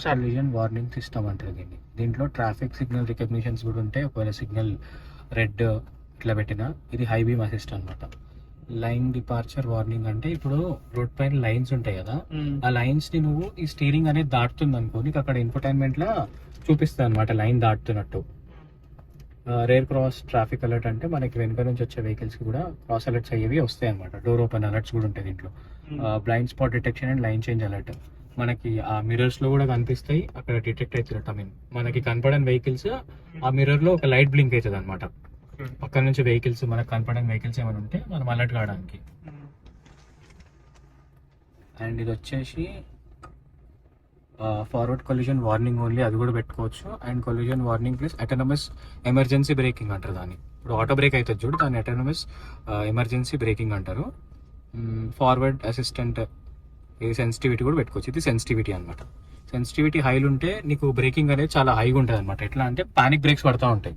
Collision warning system అంటారు దీన్ని. దీంట్లో ట్రాఫిక్ సిగ్నల్ రికగ్నిషన్స్ కూడా ఉంటాయి. ఒకవేళ సిగ్నల్ రెడ్ ఇట్లా పెట్టినా ఇది హై బీమ్ అసిస్ట్ అనమాట. లైన్ డిపార్చర్ వార్నింగ్ అంటే ఇప్పుడు రోడ్ పైన లైన్స్ ఉంటాయి కదా, ఆ లైన్స్ ని నువ్వు ఈ స్టీరింగ్ అనేది దాటుతుంది అనుకో, నీకు అక్కడ ఇన్ఫోటైన్మెంట్ లా చూపిస్తుంది అనమాట లైన్ దాటుతున్నట్టు. రేర్ క్రాస్ ట్రాఫిక్ అలర్ట్ అంటే మనకి వెనుక నుంచి వచ్చే వెహికల్స్ కి కూడా క్రాస్ అలర్ట్స్ అయ్యేవి వస్తాయి అనమాట. డోర్ ఓపెన్ అలర్ట్స్ కూడా ఉంటాయి దీంట్లో. Blind spot detection and line change alert మనకి ఆ మిర్రర్స్ లో కూడా కనిపిస్తాయి, అక్కడ డిటెక్ట్ అవుతున్నట్టు. ఐ మీన్ మనకి కనపడని వెహికల్స్ ఆ మిర్రర్ లో ఒక లైట్ బ్లింక్ అవుతుంది అనమాట. పక్కన నుంచి వెహికల్స్ మనకు కనపడని వెహికల్స్ ఏమైనా ఉంటే మనం అలర్ట్ కావడానికి. అండ్ ఇది వచ్చేసి ఫార్వర్డ్ కొలిజన్ వార్నింగ్ ఓన్లీ, అది కూడా పెట్టుకోవచ్చు. And collision warning plus autonomous emergency breaking అంటారు దాన్ని. ఇప్పుడు ఆటో బ్రేక్ అవుతుంది చూడు, దాన్ని అటానమస్ ఎమర్జెన్సీ బ్రేకింగ్ అంటారు. ఫార్వర్డ్ అసిస్టెంట్ సెన్సిటివిటీ కూడా పెట్టుకోవచ్చు. ఇది సెన్సిటివిటీ అనమాట. సెన్సిటివిటీ హైలు ఉంటే నీకు బ్రేకింగ్ అనేది చాలా హైగా ఉంటుంది అనమాట. ఎట్లా అంటే పానిక్ బ్రేక్స్ పడతా ఉంటాయి.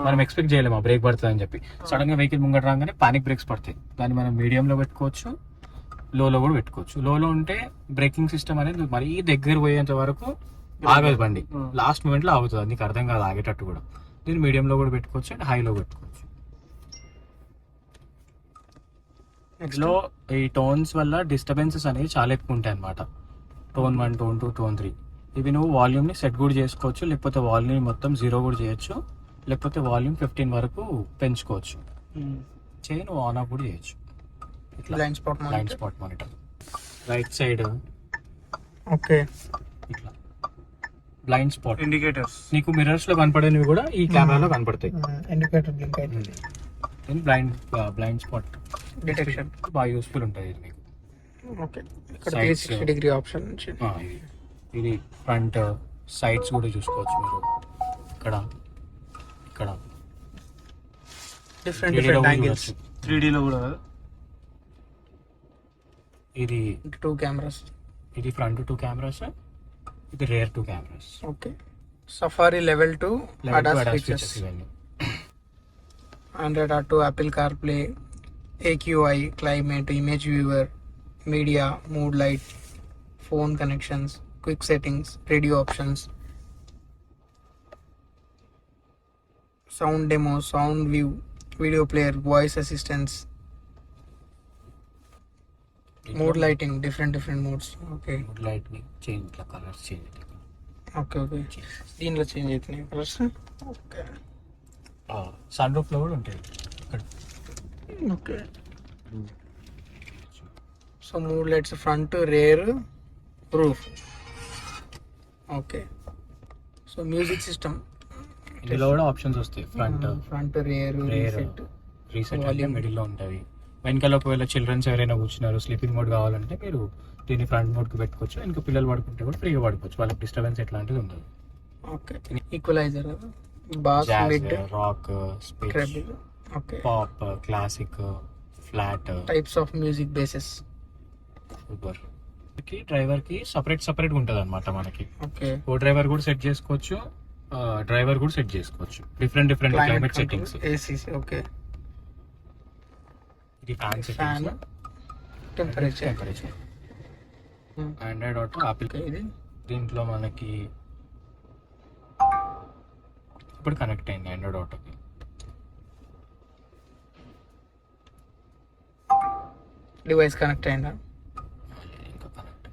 మనం ఎక్స్పెక్ట్ చేయలేము ఆ బ్రేక్ పడుతుంది అని చెప్పి. సడన్ గా వెహికల్ ముంగట రాగానే పానిక్ బ్రేక్స్ పడతాయి. దాన్ని మనం మీడియంలో పెట్టుకోవచ్చు, లోలో కూడా పెట్టుకోవచ్చు. లోలో ఉంటే బ్రేకింగ్ సిస్టమ్ అనేది మరీ దగ్గర పోయేంత వరకు ఆగదు బండి, లాస్ట్ మూమెంట్ లో ఆగుతుంది. నీకు అర్థం కాదు ఆగేటట్టు కూడా. దీన్ని మీడియంలో కూడా పెట్టుకోవచ్చు అండ్ హైలో పెట్టుకోవచ్చు. లో ఈ టోన్స్ వల్ల డిస్టర్బెన్సెస్ అనేవి చాలా ఎక్కువ ఉంటాయి అనమాట. టోన్ 1, టోన్ 2, టోన్ 3 ఇవి నువ్వు వాల్యూమ్ ని సెట్ కూడా చేసుకోవచ్చు, లేకపోతే వాల్యూమ్ మొత్తం 0 కూడా చేయొచ్చు, లేకపోతే వాల్యూమ్ 15 వరకు పెంచుకోవచ్చు. నువ్వు ఆన్ ఆఫ్ కూడా చేయొచ్చు. Blind spot monitor right side. Okay, ఇట్లా బ్లైండ్ స్పాట్ ఇండికేటర్స్ నీకు మిర్రర్స్ లో కనపడేవి కూడా ఈ కెమెరాలో కనపడతాయి. ఇండికేటర్ బ్లింక్ అవుతుంది. బ్లైండ్ స్పాట్ డిటెక్షన్ బాగా యూస్ఫుల్ ఉంటుంది ఇది మీకు. ఓకే, ఇక్కడ 360 డిగ్రీ ఆప్షన్ నుంచి ఇది ఫ్రంట్ సైడ్స్ కూడా చూసుకోవచ్చు మీరు. ఇక్కడ ఇక్కడ డిఫరెంట్ యాంగిల్స్ 3D లో కూడా. ఇది 2 కెమెరాస్, ఇది ఫ్రంట్ 2 కెమెరాస్, ఇది rare 2 cameras. Okay, safari level 2 ADAS features, Android Auto, Apple CarPlay, AQI, climate, image viewer, media, mood light, phone connections, quick settings, radio options, sound demo, sound view, video player, voice assistance, mood lighting, different moods. Okay, mood lighting change ఇట్లా colours change. Okay దీనిలో change అవుతున్నాయి colours. Okay, sun roof లో కూడా ఉంటాయి. Okay, so mood lights front, rare, roof. Okay, so music system ఇందులో కూడా options వస్తాయి. Front, rare, reset అంటే మిడిల్ లో ఉంటుంది. వెనకాల ఒకవేళ చిల్డ్రన్స్ ఎవరైనా కూర్చున్నారు, స్లీపింగ్ మోడ్ కావాలంటే మీరు దీన్ని ఫ్రంట్ మోడ్ కి పెట్టుకోవచ్చు. ఇంకా పిల్లలు పడుకుంటే కూడా ఫ్రీగా పడుకోవచ్చు, వాళ్ళకి డిస్టర్బెన్స్ ఎట్లాంటిది ఉండదు. Okay, equaliser, bass, mid, rock, speech, okay, pop, classic, flat, types of music bases. Super. Driver కి సపరేట్ ఉంటుంది అనమాట మనకి. ఓకే, కో డ్రైవర్ కూడా సెట్ చేసుకోవచ్చు, డ్రైవర్ కూడా సెట్ చేసుకోవచ్చు. Different climate settings, ACs. Okay, ఇది fan settings, temperature, Android Auto, Apple. ఇది దీంట్లో మనకి ఇప్పుడు కనెక్ట్ అయింది ఆండ్రాయిడ్ ఆటోకి. డివైస్ కనెక్ట్ అయిందా? ఇంకా కనెక్ట్.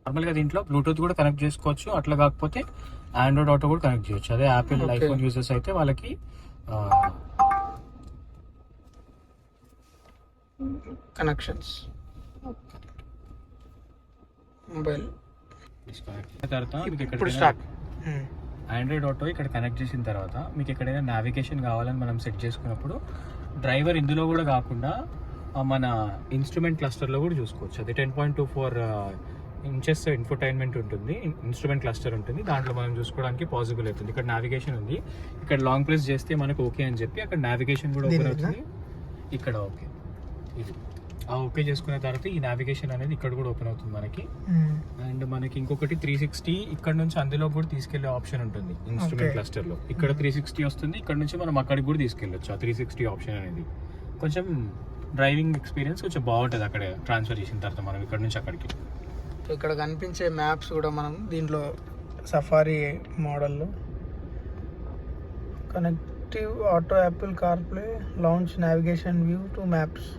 నార్మల్గా దీంట్లో బ్లూటూత్ కూడా కనెక్ట్ చేసుకోవచ్చు. అట్లా కాకపోతే ఆండ్రాయిడ్ ఆటో కూడా కనెక్ట్ చేయొచ్చు. అదే యాపిల్ ఐఫోన్ యూజర్స్ అయితే వాళ్ళకి కనెక్షన్స్, మొబైల్ ఆండ్రాయిడ్ ఆటో ఇక్కడ కనెక్ట్ చేసిన తర్వాత మీకు ఎక్కడైనా నావిగేషన్ కావాలని మనం సెట్ చేసుకున్నప్పుడు డ్రైవర్ ఇందులో కూడా కాకుండా మన ఇన్స్ట్రుమెంట్ క్లస్టర్లో కూడా చూసుకోవచ్చు. అది 10.24 ఇంచెస్ ఇన్ఫోటైన్మెంట్ ఉంటుంది, ఇన్స్ట్రుమెంట్ క్లస్టర్ ఉంటుంది. దాంట్లో మనం చూసుకోవడానికి పాసిబుల్ అవుతుంది. ఇక్కడ నావిగేషన్ ఉంది, ఇక్కడ లాంగ్ ప్రెస్ చేస్తే మనకు ఓకే అని చెప్పి అక్కడ నావిగేషన్ కూడా ఓపెన్ అవుతుంది. ఇక్కడ ఓకే, ఇది ఆ ఓకే చేసుకున్న తర్వాత ఈ నావిగేషన్ అనేది ఇక్కడ కూడా ఓపెన్ అవుతుంది మనకి. అండ్ మనకి ఇంకొకటి 360 ఇక్కడ నుంచి అందులో కూడా తీసుకెళ్లే ఆప్షన్ ఉంటుంది ఇన్స్ట్రుమెంట్ Okay. క్లస్టర్ లో. ఇక్కడ 360 వస్తుంది, ఇక్కడ నుంచి మనం అక్కడికి కూడా తీసుకెళ్ళొచ్చు. ఆ 360 ఆప్షన్ అనేది కొంచెం డ్రైవింగ్ ఎక్స్పీరియన్స్ కొంచెం బాగుంటుంది అక్కడ ట్రాన్స్ఫర్ చేసిన తర్వాత మనం ఇక్కడ నుంచి అక్కడికి. ఇక్కడ కనిపించే మ్యాప్స్ కూడా మనం దీంట్లో సఫారీ మోడల్లో connective auto Apple CarPlay launch navigation view to maps